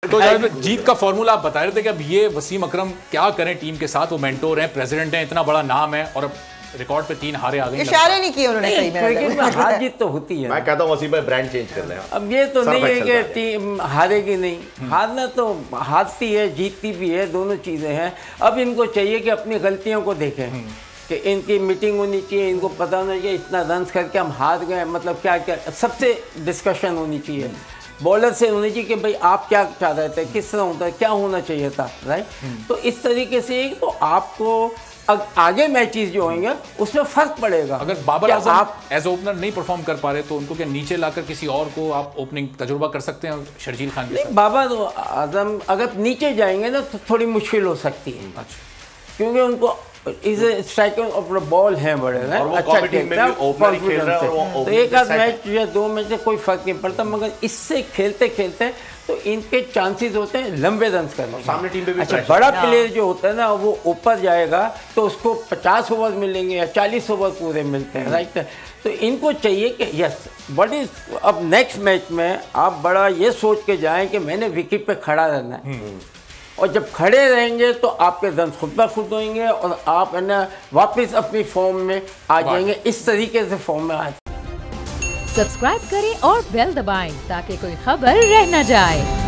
तो जीत का फॉर्मूला आप बता रहे थे कि अब ये वसीम अकरम क्या करें टीम के साथ, वो मेंटोर हैं, प्रेसिडेंट हैं, इतना बड़ा नाम है और रिकॉर्ड पे 3 हारे आ गए। इशारे नहीं किए उन्होंने सही में। हार जीत तो होती है। मैं कहता हूँ वसीम भाई ब्रांड चेंज कर लें। अब ये तो नहीं है कि टीम हारेगी नहीं, हारना तो हारती है जीतती भी है, दोनों चीज़ें हैं। अब इनको चाहिए कि अपनी गलतियों को देखें कि इनकी मीटिंग होनी चाहिए, इनको पता होना चाहिए इतना रन करके हम हार गए, मतलब क्या क्या सबसे डिस्कशन होनी चाहिए। बॉलर से होनी चाहिए कि भाई आप क्या चाह रहे थे, किस तरह होता है, क्या होना चाहिए था, राइट। तो इस तरीके से तो आपको आगे मैचेस जो होंगे उसमें फर्क पड़ेगा। अगर बाबर आजम आप एज ओपनर नहीं परफॉर्म कर पा रहे तो उनको क्या नीचे लाकर किसी और को आप ओपनिंग तजुर्बा कर सकते हैं शर्जील खान के साथ? बाबर आजम अगर नीचे जाएंगे ना तो थोड़ी मुश्किल हो सकती है। अच्छा, क्योंकि उनको is striker of the ball है बड़े हैं, अच्छा खेलते हैं, तो एक आध मैच या 2 मैच से कोई फर्क नहीं पड़ता, मगर इससे खेलते खेलते तो इनके चांसेस होते हैं लंबे रन करने। सामने टीम पे भी अच्छा, बड़ा प्लेयर जो होता है ना वो ऊपर जाएगा तो उसको 50 ओवर मिलेंगे या 40 ओवर पूरे मिलते हैं, राइट। तो इनको चाहिए कि यस व्हाट इज अब नेक्स्ट मैच में आप बड़ा ये सोच के जाएं कि मैंने विकेट पे खड़ा रहना है, और जब खड़े रहेंगे तो आपके रन खुद ब खुद होंगे और आप है ना वापस अपनी फॉर्म में आ जाएंगे, इस तरीके से फॉर्म में आ। सब्सक्राइब करें और बेल दबाएं ताकि कोई खबर रह न जाए।